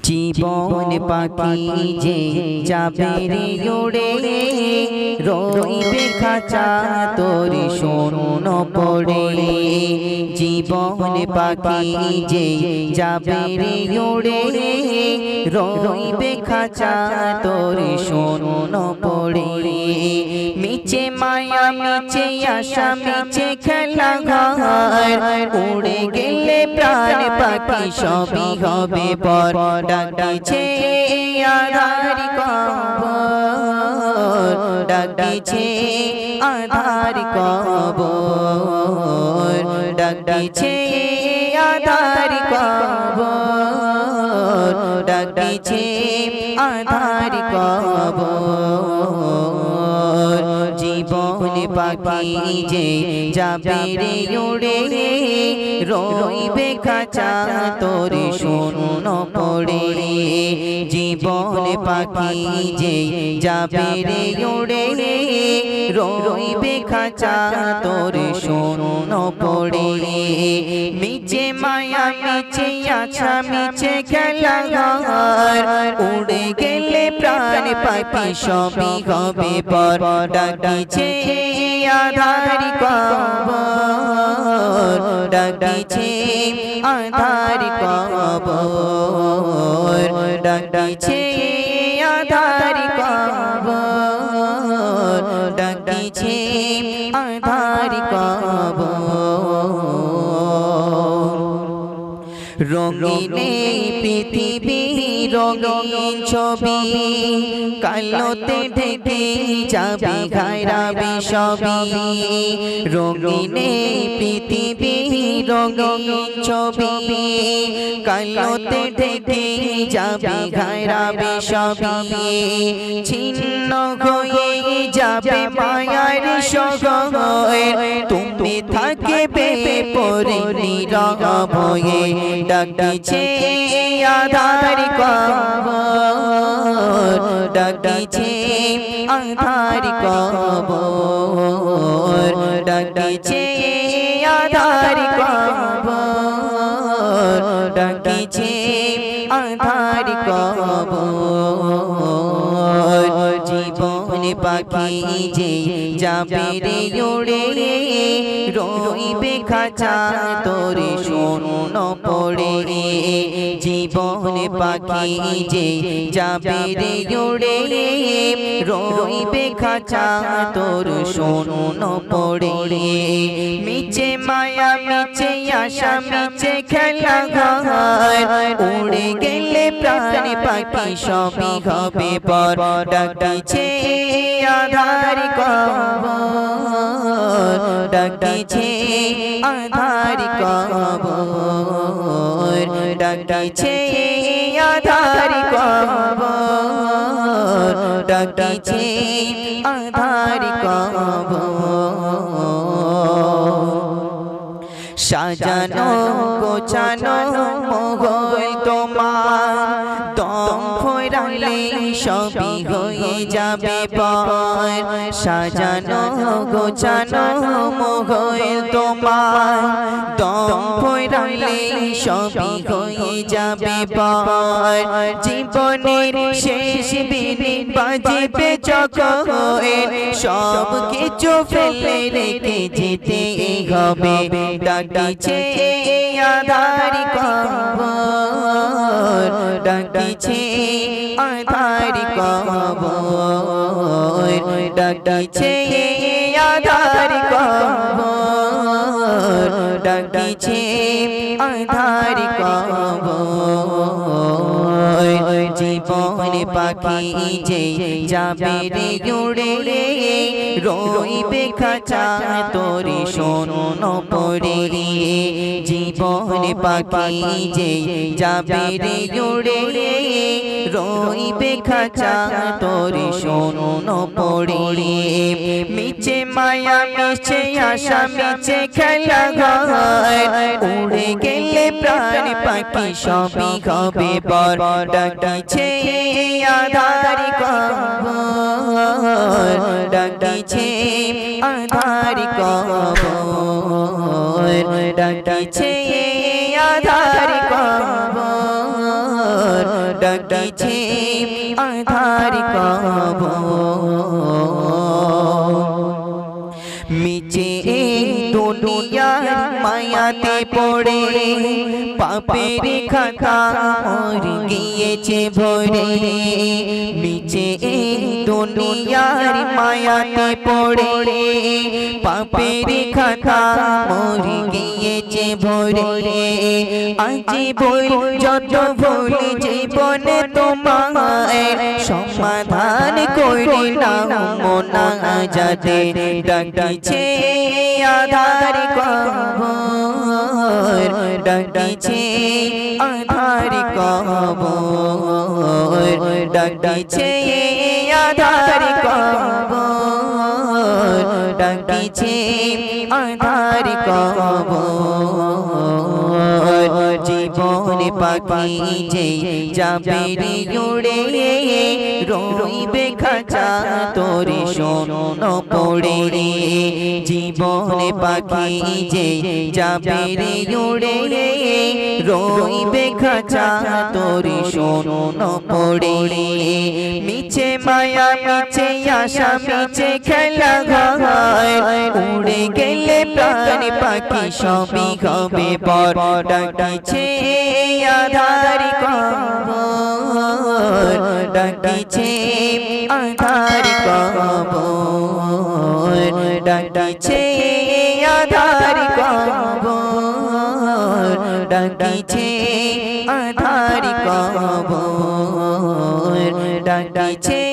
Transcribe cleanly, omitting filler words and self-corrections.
জীবন পাখি যে যাবে রে উড়ে রইবে খাঁচা তোর শূন্য পড়ে। জীবন পাখি যে যাবে রে উড়ে রইবে খাঁচা তোর শূন্য পড়ে। মিছে মায়া মিছে আশা মিছে খেলা ঘর উড়ে গেলে প্রাণ পাখি সবই হবে পর। ডাকছে আধার কবর, ডাকছে আধার কবর, ডাকছে আধার কবর, ডাকছে আধার কবর। জীবন পাখি যে যাবে রে উড়ে রইবে খাঁচা তোর শূন্য পড়ে। জীবন পাখি যে যাবে রে উড়ে রইবে খাঁচা তোর শূন্য পড়ে। মিছে মায়া মিছে আশা মিছে খেলা ঘর উড়ে গেলে প্রাণ পাখি সবই হবে পর। ডাকছে আধার কবর, ডাকছে আধার কবর, ডাকছে আধার কবর, ডাকছে আধার কবর। রঙিন পৃথিবী রঙিন ছবি কালোতে ঢেকে যাবে ঘায়রাবে সবই। রঙিন পৃথিবী রঙিন ছবি কালোতে ঢেকে যাবে ঘায়রাবে সবই। ছিন্ন হয়ে যাবে মায়ার সগয় তুমি থাকবে পরে নীরব হয়ে। ডাকছে আধার কবর, ডাকছে আধার কবর, ডাকছে আধার কবর, ডাকছে আধার কবর। জীবন পাখি যে যাবে রে উড়ে রইবে খাঁচা তোর শূন্য পড়ে। জীবন পাখি যে যাবে রে উড়ে রইবে খাঁচা তোর শূন্য পড়ে। মিছে মায়া মিছে আশা মিছে খেলা ঘর উড়ে গেলে প্রাণ পাখি সবই হবে পর। ডাকছে আধার কবর, ডাকছে আধার কবর, ডাকছে আধার কবর, ডাকছে আধার কবর। সাজানো গোছানো মোগল তোমার দম ফোরালে সবই হয়ে যাবে পর। সাজানো গোছানো মোগল তোমার দম ফোরালে সবই হয়ে যাবে পর। জীবনের শেষ দিনে বাজবে যখন সব কিছু ফেলে রেখে যেতে হবে। ডাকছে আধার কবর, ডাকছে আধার কবর, ডাকছে আধার কবর, ডাকছে আধার কবর। জীবন পাখি যে যাবে রে উড়ে রইবে খাঁচা তোর শূন্য পড়ে। জীবন পাখি যে যাবে রে উড়ে রইবে খাঁচা তোর শূন্য পড়ে। মিছে মায়া মিছে আশা মিছে খেলা ঘর উড়ে গেলে প্রাণ পাখি সবই হবে পর। ডাকছে আধার কবর, ডাকছে আধার কবর, ডাকছে আধার কবর, ডাকিছে আধার কবর মিছে দুনিয়ার মায়াতে পড়ে পাপের খাতা মোর গিয়েছে ভরে মিছে দুনিয়ার মায়াতে পড়ে পাপের খাতা মোর গিয়েছে ভরে আজ বল যত ভুল জীবনে তোমার সমাধান করে নাও মোনাজাতে ডাকিছে আধার কবর ডাকিছে আধার কবর ডাকিছে আধার কবর ডাকিছে আধার কবর জীবন পাখি যে যাবে রে উড়ে রইবে খাঁচা তোরে শূন্য পড়ে রে জীবন পাখি যে যাবে রে উড়ে রইবে খাঁচা তোরে শূন্য পড়ে রে মিছে মায়া মিছে আশা মিছে খেলা হয় উড়ে গেলে প্রাণ পাখি সবই হবে পর ডাকিছে আধার কবর ডাকিছে আধার কবর ডাকিছে আধার কবর ডাকিছে আধার কবর ডাকিছে